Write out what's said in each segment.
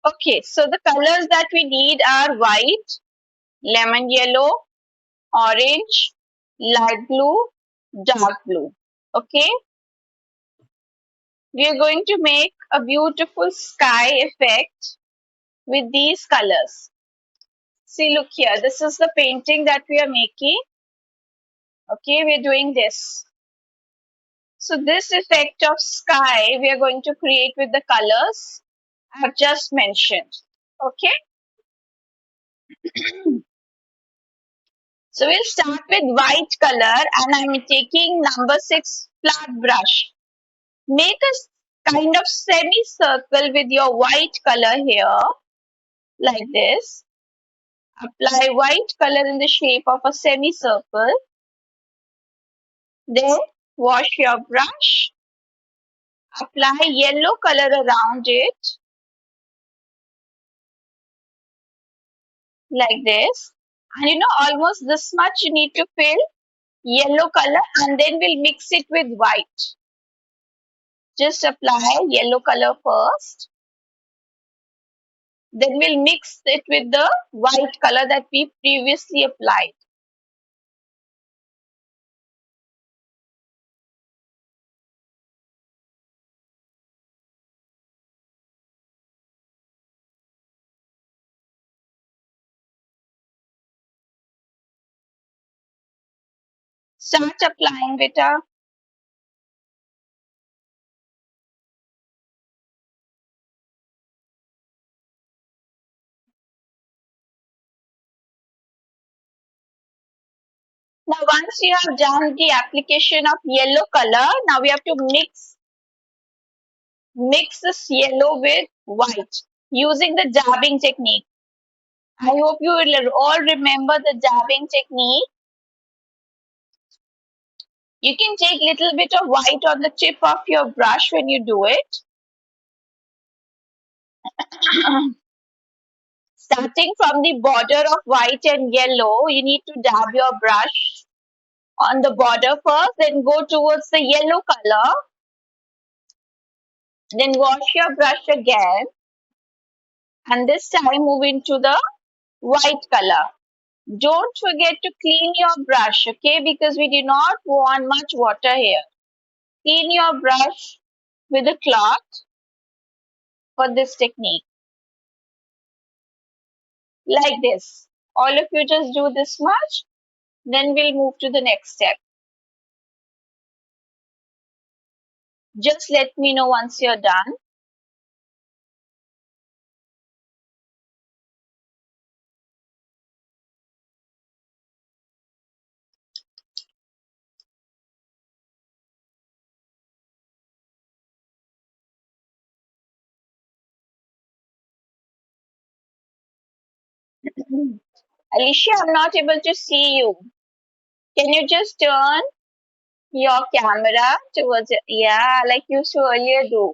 Okay, so the colors that we need are white, lemon yellow, orange, light blue, dark blue. Okay, we are going to make a beautiful sky effect with these colors. See, look here, this is the painting that we are making. Okay, we're doing this. So this effect of sky we are going to create with the colors I've just mentioned. Okay, so we'll start with white color and I'm taking number 6 flat brush. Make a kind of semicircle with your white color here, like this. Apply white color in the shape of a semicircle. Then wash your brush. Apply yellow color around it, like this. And almost this much you need to fill yellow color and then we'll mix it with white. Just apply yellow color first. Then we'll mix it with the white color that we previously applied. Start applying, beta. Now once you have done the application of yellow color, now we have to mix this yellow with white using the dabbing technique. I hope you will all remember the dabbing technique. You can take little bit of white on the tip of your brush when you do it. Starting from the border of white and yellow, you need to dab your brush on the border first, then go towards the yellow color, then wash your brush again, and this time move into the white color. Don't forget to clean your brush, okay, because we do not want much water here. Clean your brush with a cloth for this technique, like this. All of you just do this much, then we'll move to the next step. Just let me know once you're done. Alicia, I'm not able to see you. Can you just turn your camera towards it? Yeah, like you used to earlier do.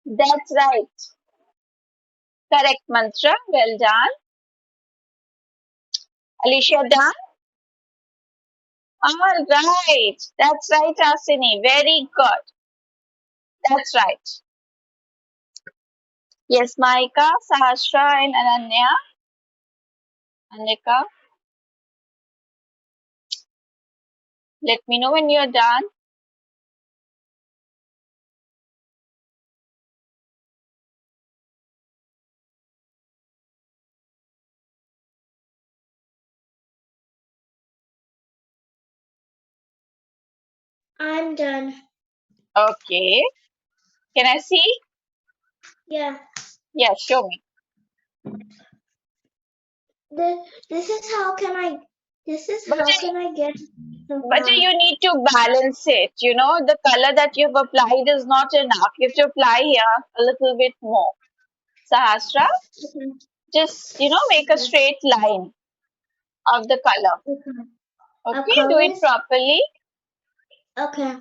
That's right. Correct, Mantra. Well done. Alicia, done? All right. That's right, Asini. Very good. That's right. Yes, Maika, Sahasra, and Ananya. Anika, let me know when you're done. I'm done. Okay. Can I see? Yeah. Yeah, show me. This is how can I This is But how can I get so but far? you need to balance it. The color that you've applied is not enough. You have to apply here a little bit more. Sahasra, Okay. just make a Okay. straight line of the color. Okay. Our Okay, do it colors. properly. Okay.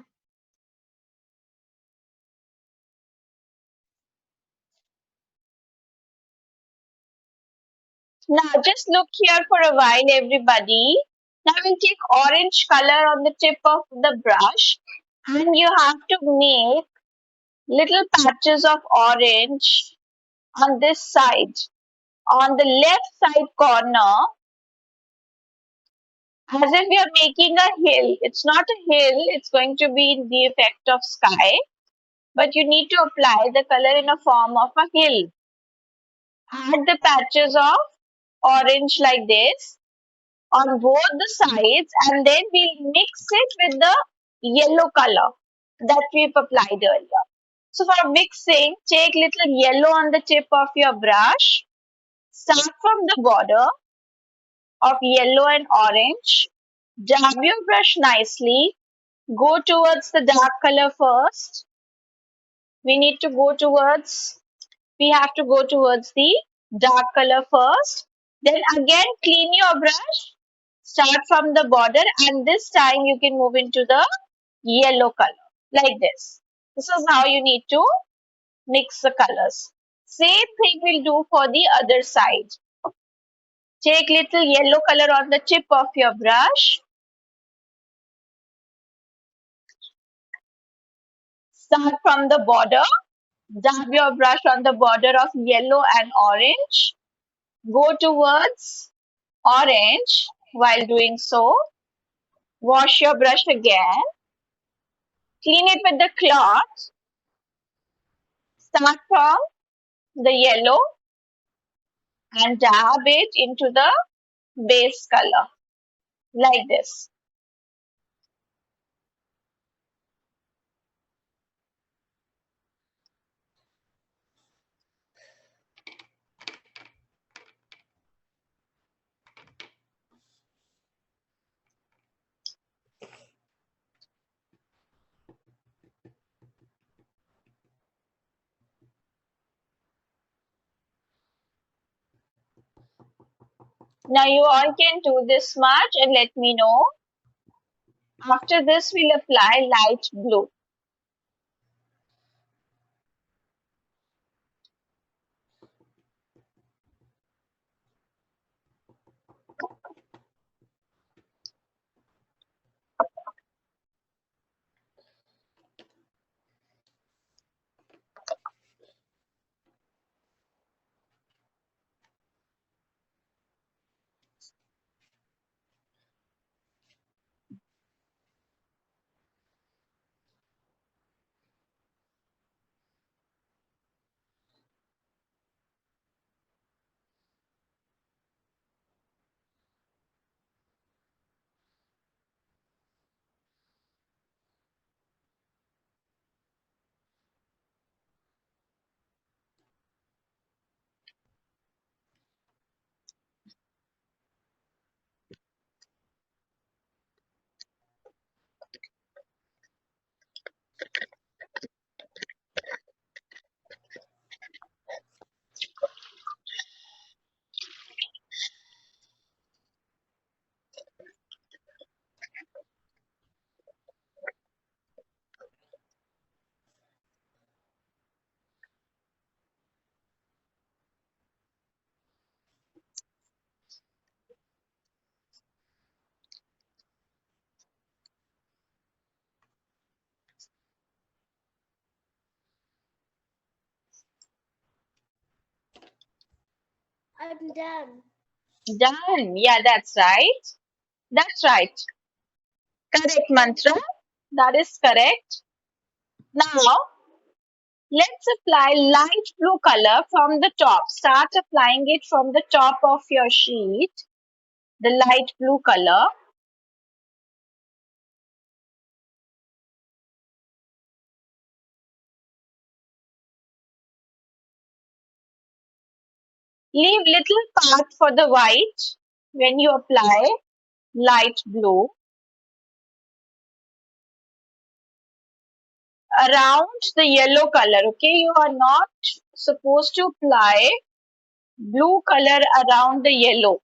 Now just look here for a while, everybody. Now we'll take orange color on the tip of the brush, and you have to make little patches of orange on this side. On the left side corner, as if you're making a hill. It's not a hill, it's going to be the effect of sky, but you need to apply the color in a form of a hill. Add the patches of orange like this on both the sides, and then we'll mix it with the yellow color that we've applied earlier. So for mixing, take little yellow on the tip of your brush, start from the border of yellow and orange, dab your brush nicely, go towards the dark color first. We need to go towards, we have to go towards the dark color first. Then again clean your brush, start from the border, and this time you can move into the yellow color like this. This is how you need to mix the colors. Same thing we'll do for the other side. Take little yellow color on the tip of your brush, start from the border, dab your brush on the border of yellow and orange, go towards orange. While doing so, wash your brush again, clean it with the cloth, start from the yellow and dab it into the base color like this. Now you all can do this much and let me know. After this, we'll apply light blue. I'm done. Done. Yeah, that's right. That's right. Correct, mantra. That is correct. Now, let's apply light blue color from the top. Start applying it from the top of your sheet. The light blue color. Leave little part for the white when you apply. light blue around the yellow color. Okay, you are not supposed to apply blue color around the yellow.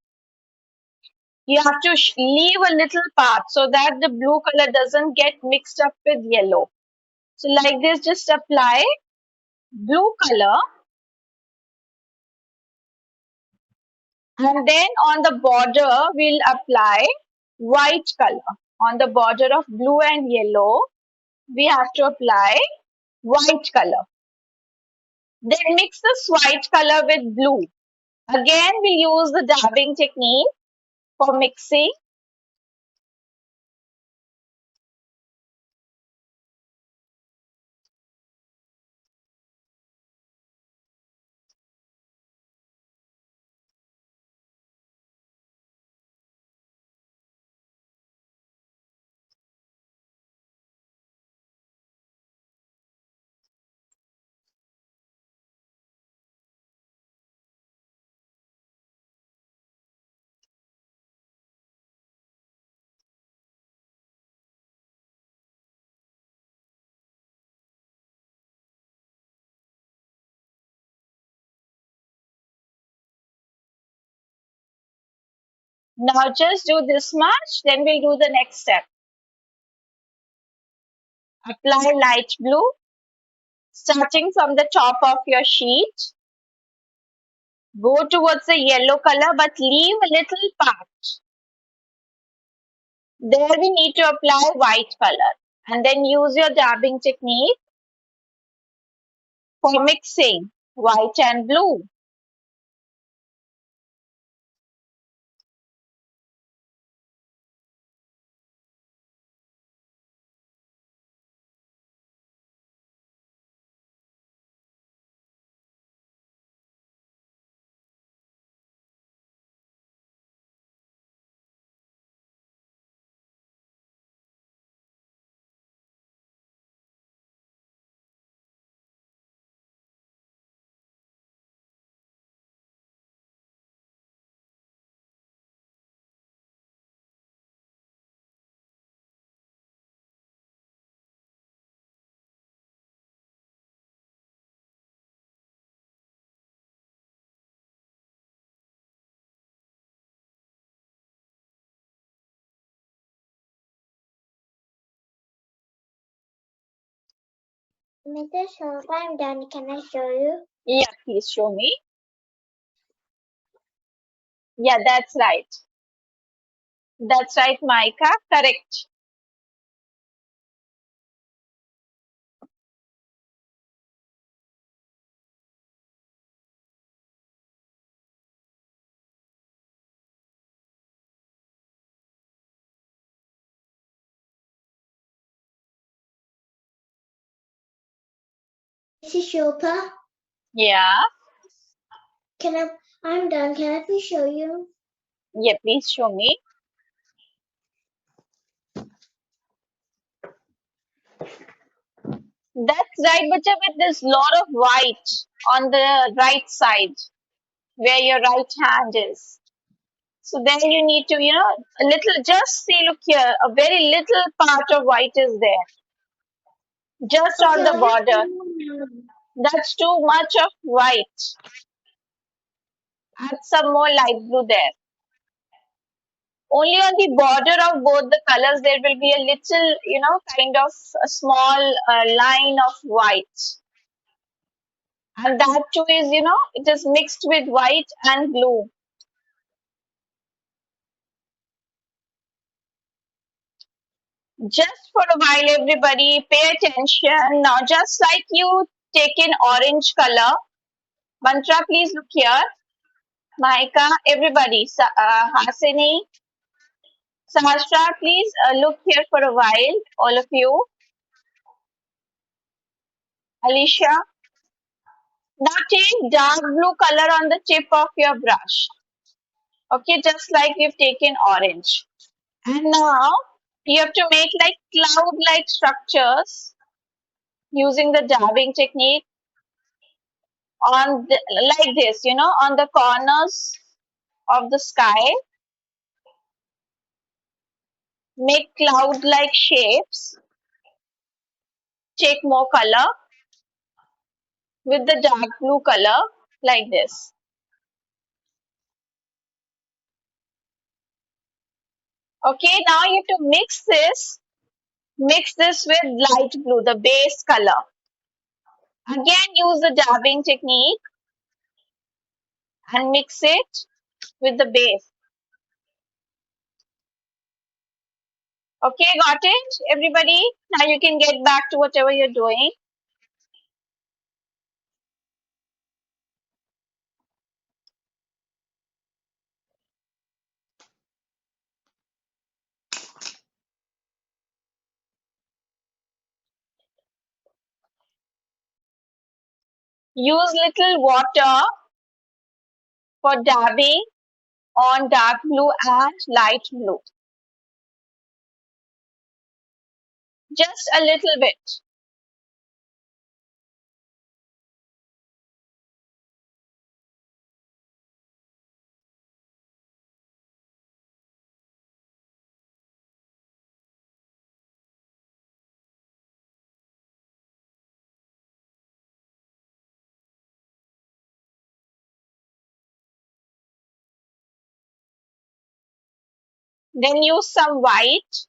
You have to leave a little part so that the blue color doesn't get mixed up with yellow. So like this, just apply blue color, and then on the border we'll apply white color. On the border of blue and yellow, we have to apply white color. Then mix this white color with blue. Again, we use the dabbing technique for mixing. Now just do this much, then we'll do the next step. Apply light blue, starting from the top of your sheet. Go towards the yellow color, but leave a little part. There we need to apply white color. And then use your dabbing technique for mixing white and blue. Mr. Shilpa, I'm done. Can I show you? Yeah, please show me. Yeah, that's right. That's right, Maika. Correct. Mr. Shilpa, Yeah. can I? I'm done. Can I please show you? Yeah, please show me. That's right, but there's lot of white on the right side where your right hand is. So there you need to, a little, just see, look here, a very little part of white is there, just on Okay, the I'll just show border. you now. That's too much of white. Add some more light blue there. Only on the border of both the colors, there will be a little, kind of a small line of white. And that too is, it is mixed with white and blue. Just for a while, everybody, pay attention. Now, just like you take in orange color, Mantra, please look here. Maika, everybody, Hasini, Sahasra, please look here for a while, all of you. Alicia, now take dark blue color on the tip of your brush. Okay, just like we've taken orange. And now you have to make like cloud-like structures using the dabbing technique like this, on the corners of the sky. Make cloud-like shapes. Take more color with the dark blue color like this. Okay, now you have to mix this with light blue, the base color. Again, use the dabbing technique and mix it with the base. Okay, got it, everybody? Now you can get back to whatever you're doing. Use little water for dabbing on dark blue and light blue. Just a little bit. Then use some white.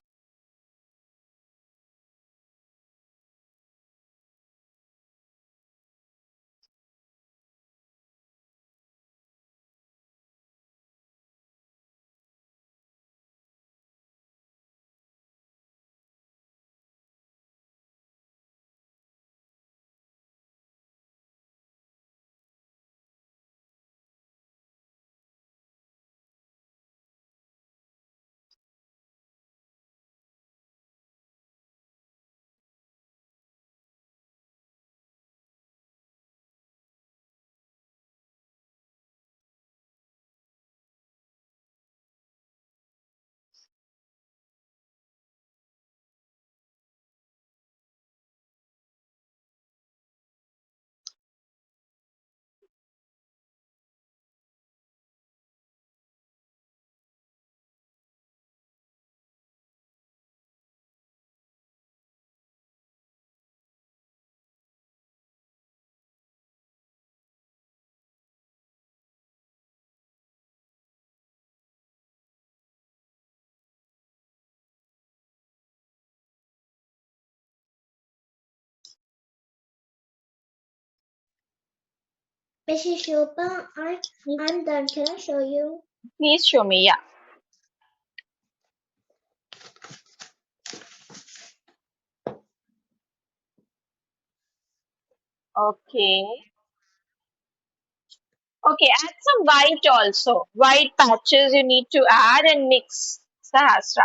Mrs. Shilpa, I'm done. Can I show you? Please show me. Yeah. Okay. Okay, add some white also. White patches you need to add and mix, Sahasra.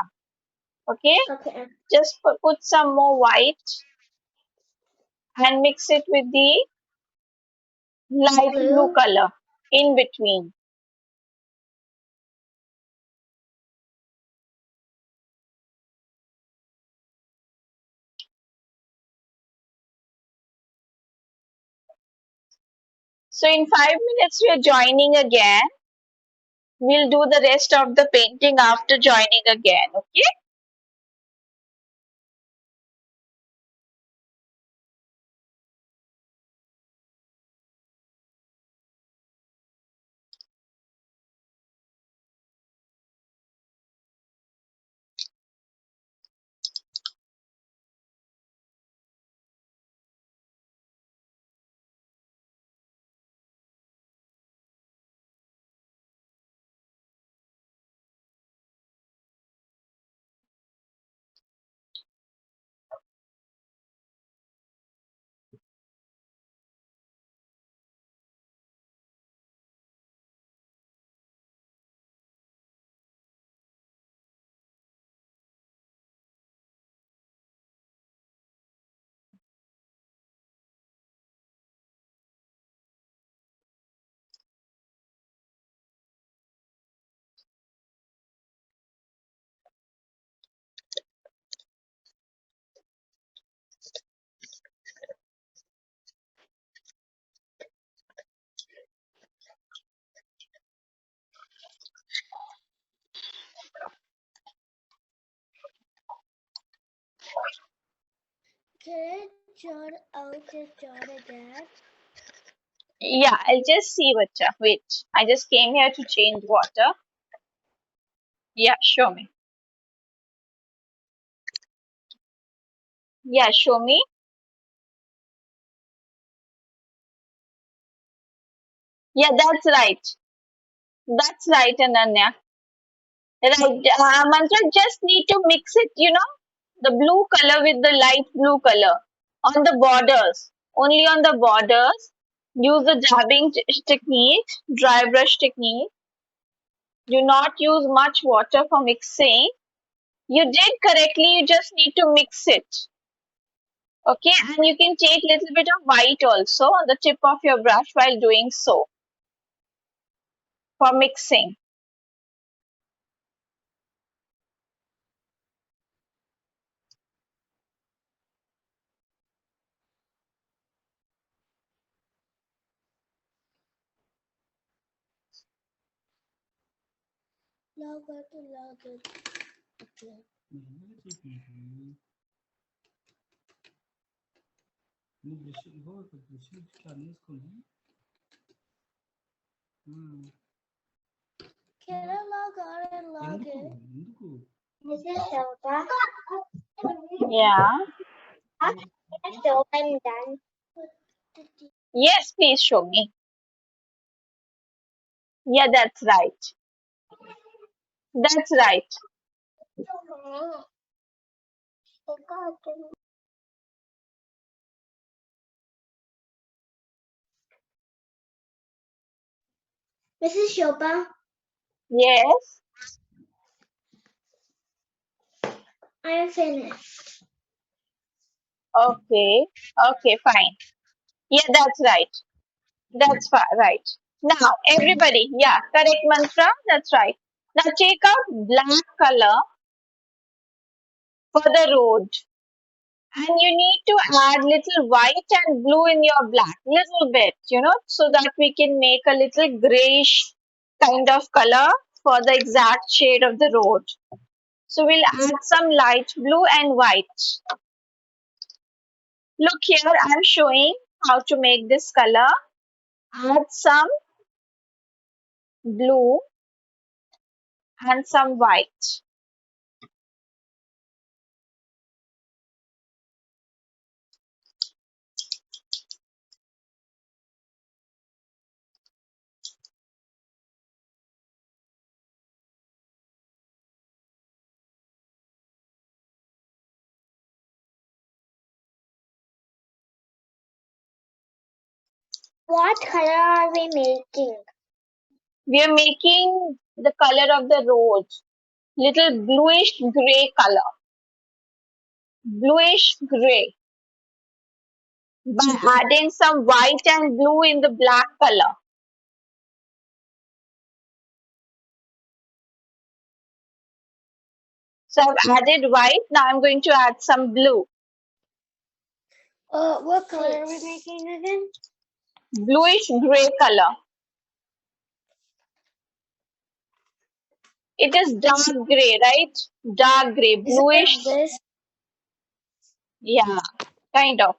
Okay, Okay. just put some more white and mix it with the light blue Blue. color in between. So in 5 minutes we are joining again. We'll do the rest of the painting after joining again. Okay. I'll just draw it again. Yeah, I'll just see, bacha. Wait, I just came here to change water. Yeah, show me. Yeah, show me. Yeah, that's right. That's right, Ananya. Right. Mantra, just need to mix it, the blue color with the light blue color on the borders. Only on the borders. Use the dabbing technique, dry brush technique. Do not use much water for mixing. You did correctly, you just need to mix it. Okay, and you can take little bit of white also on the tip of your brush while doing so for mixing. Log it. Okay. Can I log on and log in? This is Shilpa. Yeah. So I'm done. Yes, please show me. Yeah, that's right. That's right. Mrs. Shilpa, Yes. I am finished. Okay. Okay, fine. Yeah, that's right. That's right. Now, everybody, yeah, correct mantra. That's right. Now, take out black color for the road. And you need to add little white and blue in your black, little bit, so that we can make a little grayish kind of color for the exact shade of the road. So we'll add some light blue and white. Look here, I'm showing how to make this color. Add some blue and some white. What color are we making? We are making the color of the road, little bluish gray color, bluish gray, by adding some white and blue in the black color. So I've added white, now I'm going to add some blue, What color are we making again? bluish gray color. It is dark gray, right? Dark gray, Is it like bluish, this? yeah, kind of.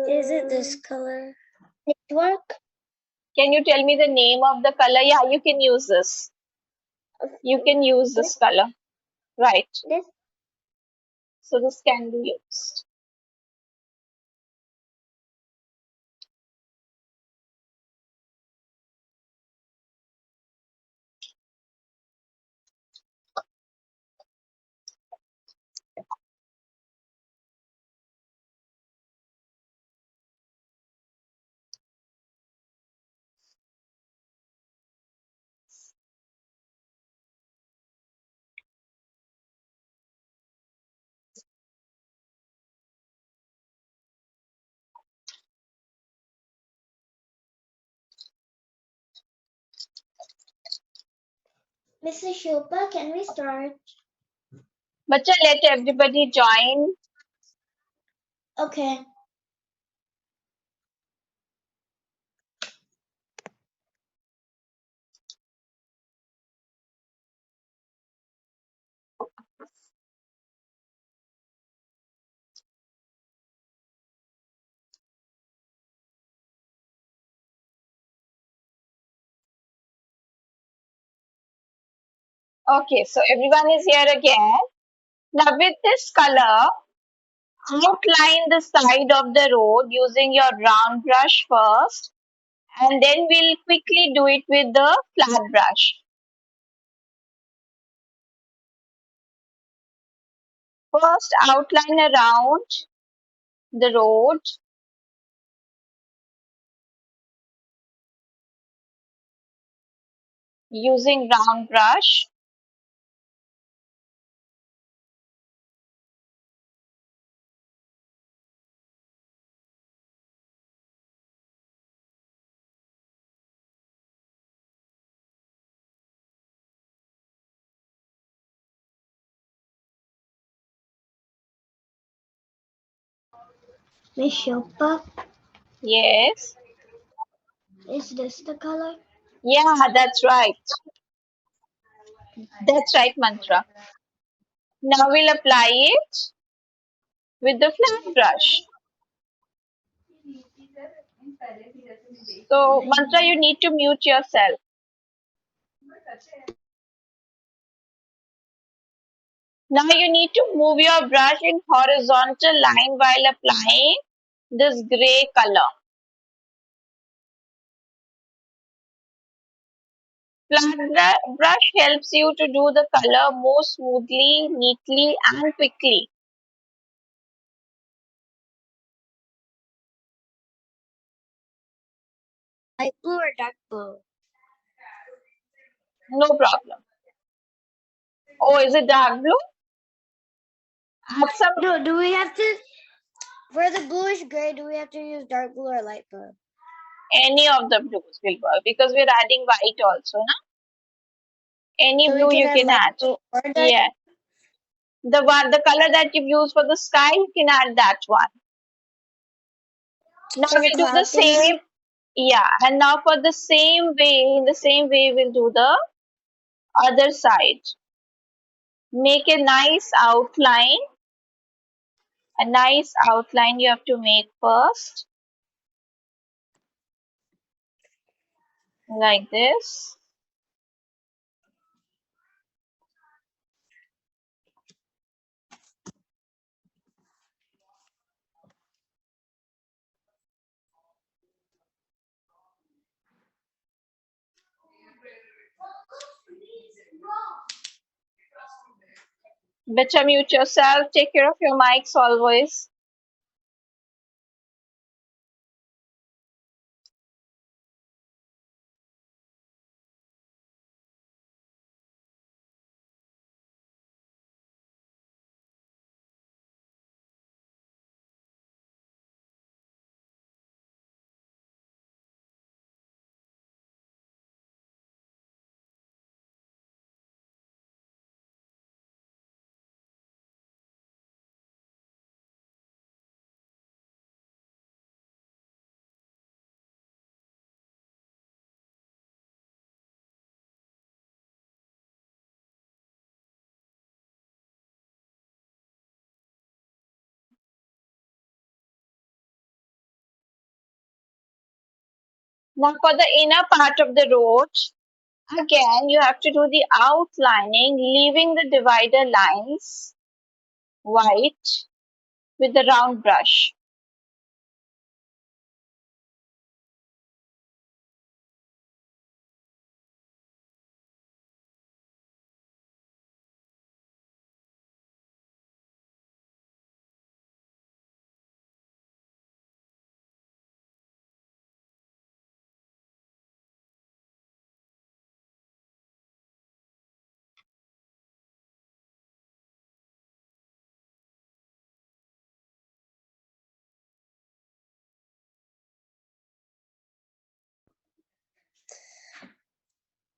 Is it this color? Network? Can you tell me the name of the color? Yeah, you can use this. You can use this color, right? This? So this can be used. Mrs. Shilpa, can we start? But let everybody join. Okay. Okay, so everyone is here again. Now with this color, outline the side of the road using your round brush first, and then we'll quickly do it with the flat brush. First, outline around the road using round brush. Miss Shilpa, Yes. is this the color? Yeah, that's right. That's right, Mantra. Now we'll apply it with the flat brush. So, Mantra, you need to mute yourself. Now you need to move your brush in horizontal line while applying this gray color. Brush helps you to do the color more smoothly, neatly and quickly. Light blue or dark blue? No problem. Oh, is it dark blue? Add some, No, do we have to, for the bluish gray, do we have to use dark blue or light blue? any of the blues will work because we're adding white also, na? Any So we blue can you add can light add. blue or dark. Yeah. The color that you've used for the sky, you can add that one. Now So the we'll do the cloud can same. be. Yeah, and now for the same way, in the same way, we'll do the other side. Make a nice outline. A nice outline you have to make first, like this. Better mute yourself. Take care of your mics always. Now for the inner part of the road, again you have to do the outlining, leaving the divider lines white with the round brush.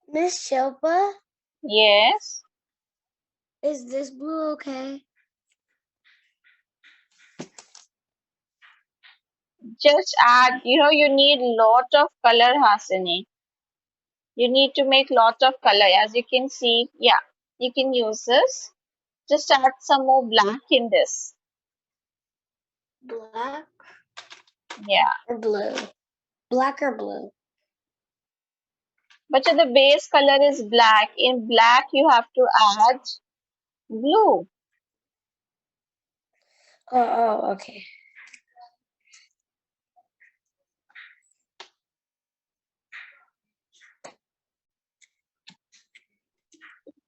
Miss Shilpa, Yes. is this blue okay? Just add, you need lot of color, Hasini. You need to make lot of color. As you can see, yeah, you can use this. Just add some more black in this. Black Yeah. or blue? Black or blue? But the base color is black. In black, you have to add blue. Oh, okay.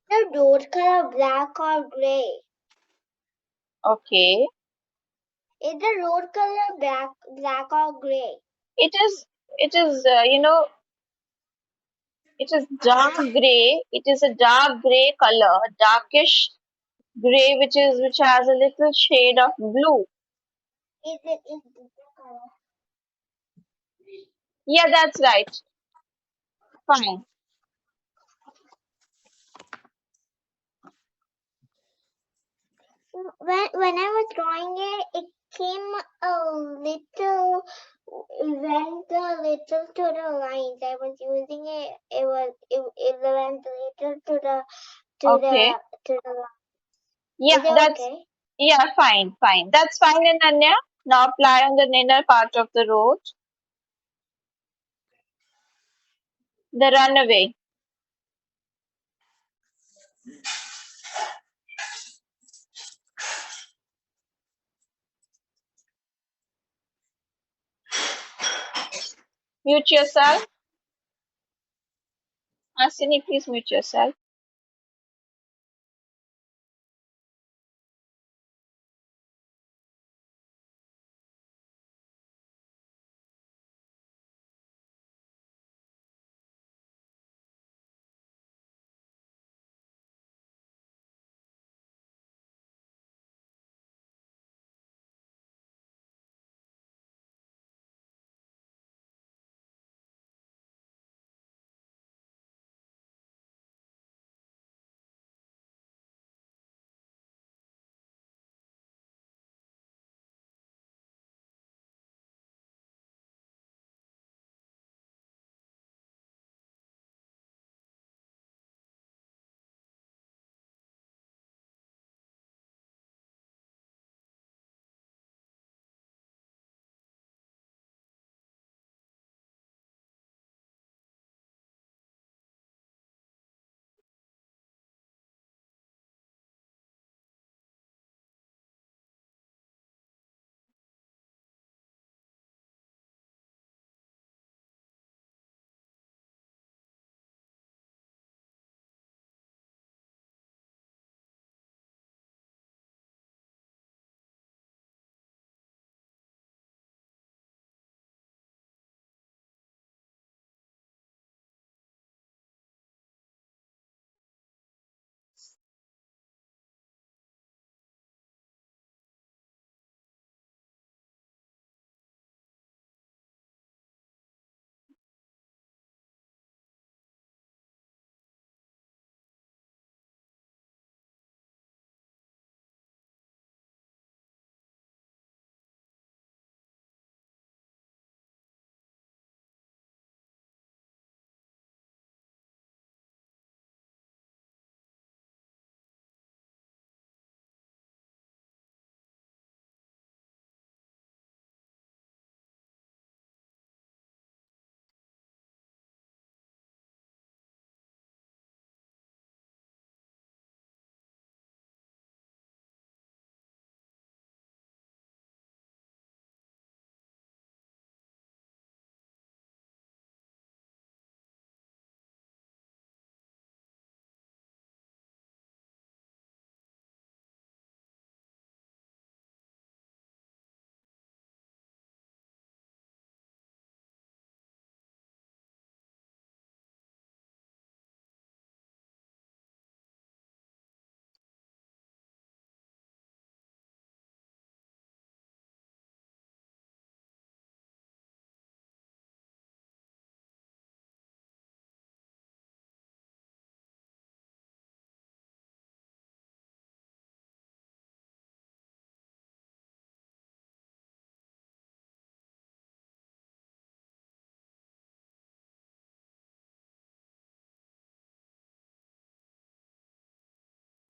The road color black or gray? Okay. Is the road color black or gray? It is, it is dark gray. It is a dark gray color, darkish gray, which has a little shade of blue. Is blue color? Yeah, that's right. Fine. When I was drawing it, it came a little went a little to the lines. I was using it. It went a little Okay. to the line. Yeah, Is it that's okay? yeah, fine, fine. That's fine, in Anya. Now apply on the inner part of the road. The runaway. Mute yourself. Asini, please mute yourself.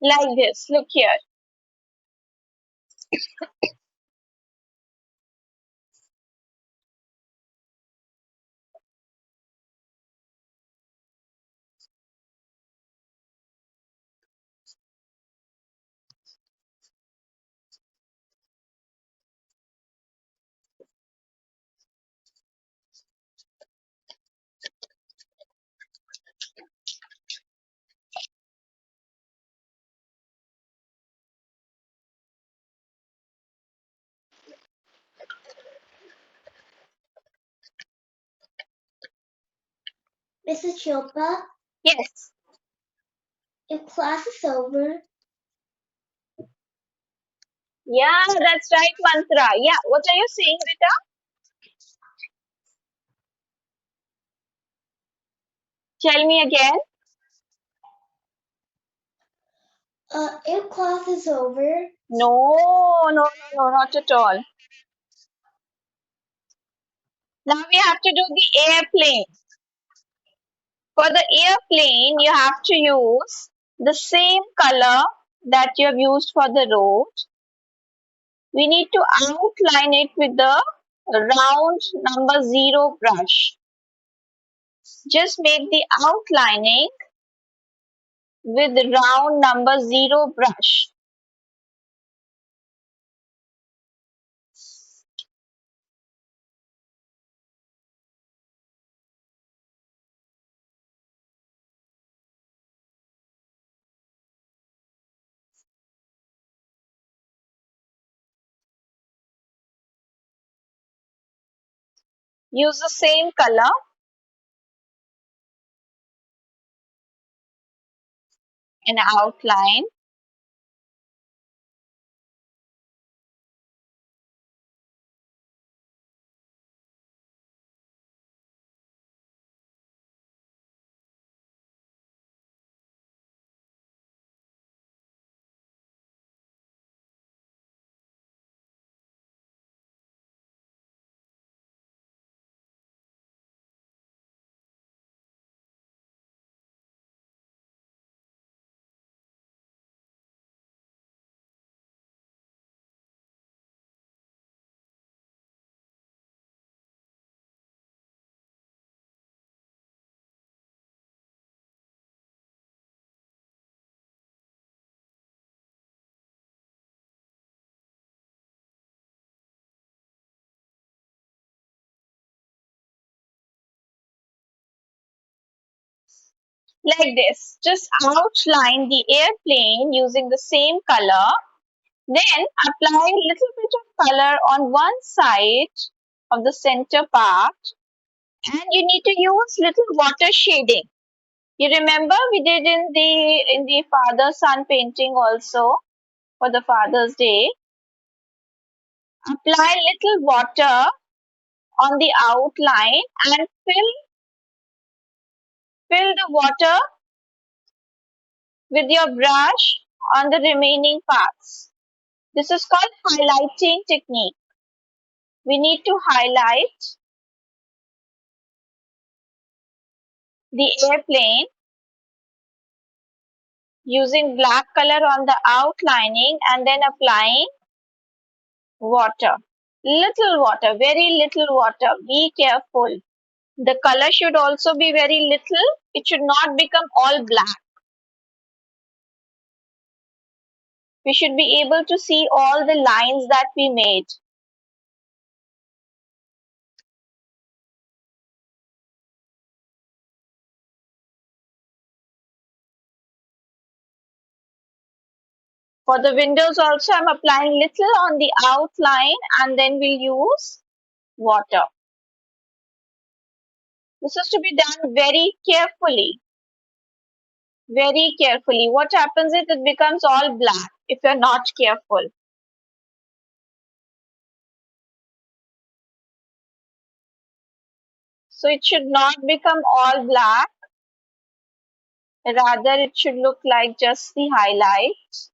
Like this. Look here. Mrs. Shilpa, Yes. if class is over, Yeah, that's right, Mantra. Yeah, what are you saying, Rita? Tell me again. if class is over, No, no, no, no, not at all. Now we have to do the airplane. For the airplane, you have to use the same color that you have used for the road. We need to outline it with the round number 0 brush. Just make the outlining with round number 0 brush. Use the same color and outline. Like this. Just outline the airplane using the same color. Then apply a little bit of color on one side of the center part, and you need to use little water shading. You remember we did in the father son painting also for the Father's Day. Apply little water on the outline and fill the water with your brush on the remaining parts. This is called highlighting technique. We need to highlight the airplane using black color on the outlining and then applying water. Little water, very little water. Be careful. The color should also be very little. It should not become all black. We should be able to see all the lines that we made. For the windows also, I'm applying little on the outline and then we'll use water. This is to be done very carefully. Very carefully. What happens is it becomes all black if you're not careful. So it should not become all black. Rather, it should look like just the highlights.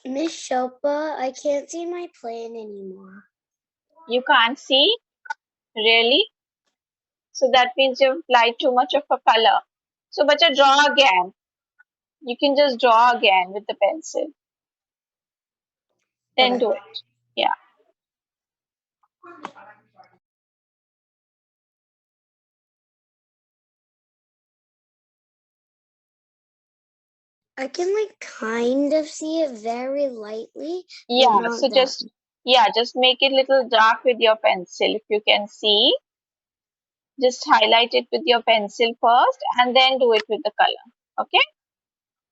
Miss Shilpa, I can't see my plane anymore. You can't see, really. So that means you've applied too much of a color. So, but you draw again. You can just draw again with the pencil. Then Okay. do it. Yeah. I can like kind of see it very lightly, but Yeah. not So that. just make it little dark with your pencil. If you can see, just highlight it with your pencil first and then do it with the color. Okay.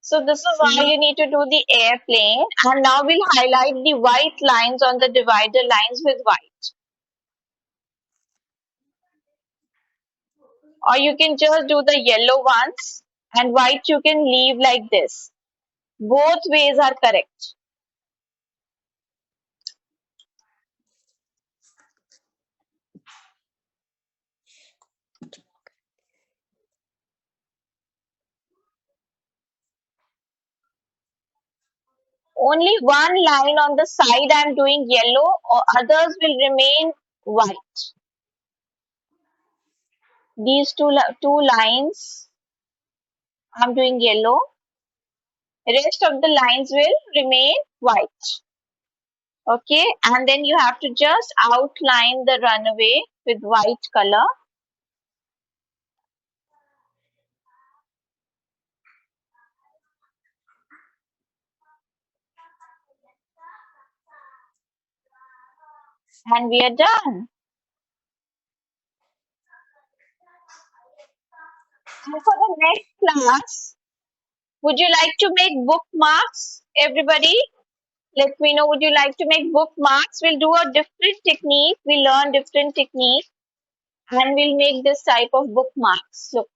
So this is how you need to do the airplane. And now we'll highlight the white lines on the divider lines with white. Or you can just do the yellow ones and white you can leave like this. Both ways are correct. Only one line on the side I'm doing yellow, or others will remain white. These two lines I'm doing yellow. Rest of the lines will remain white. Okay, and then you have to just outline the runway with white color. And we are done. And for the next class, would you like to make bookmarks, everybody? Let me know, would you like to make bookmarks? We'll do a different technique. We'll learn different technique and we'll make this type of bookmarks. Look,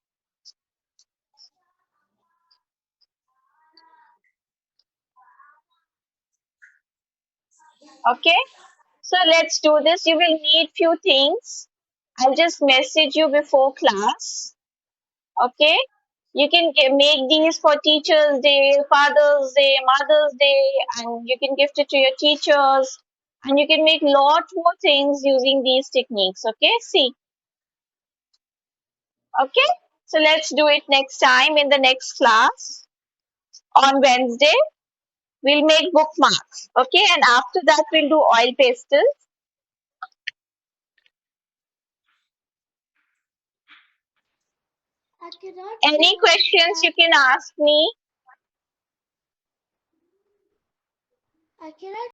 okay? So let's do this. You will need few things. I'll just message you before class. Okay? You can make these for Teachers' Day, Father's Day, Mother's Day, and you can gift it to your teachers. And you can make lot more things using these techniques. Okay? See. Okay? So let's do it next time in the next class on Wednesday. We'll make bookmarks. Okay? And after that, we'll do oil pastels. I cannot see Any what is questions that. you can ask me. I cannot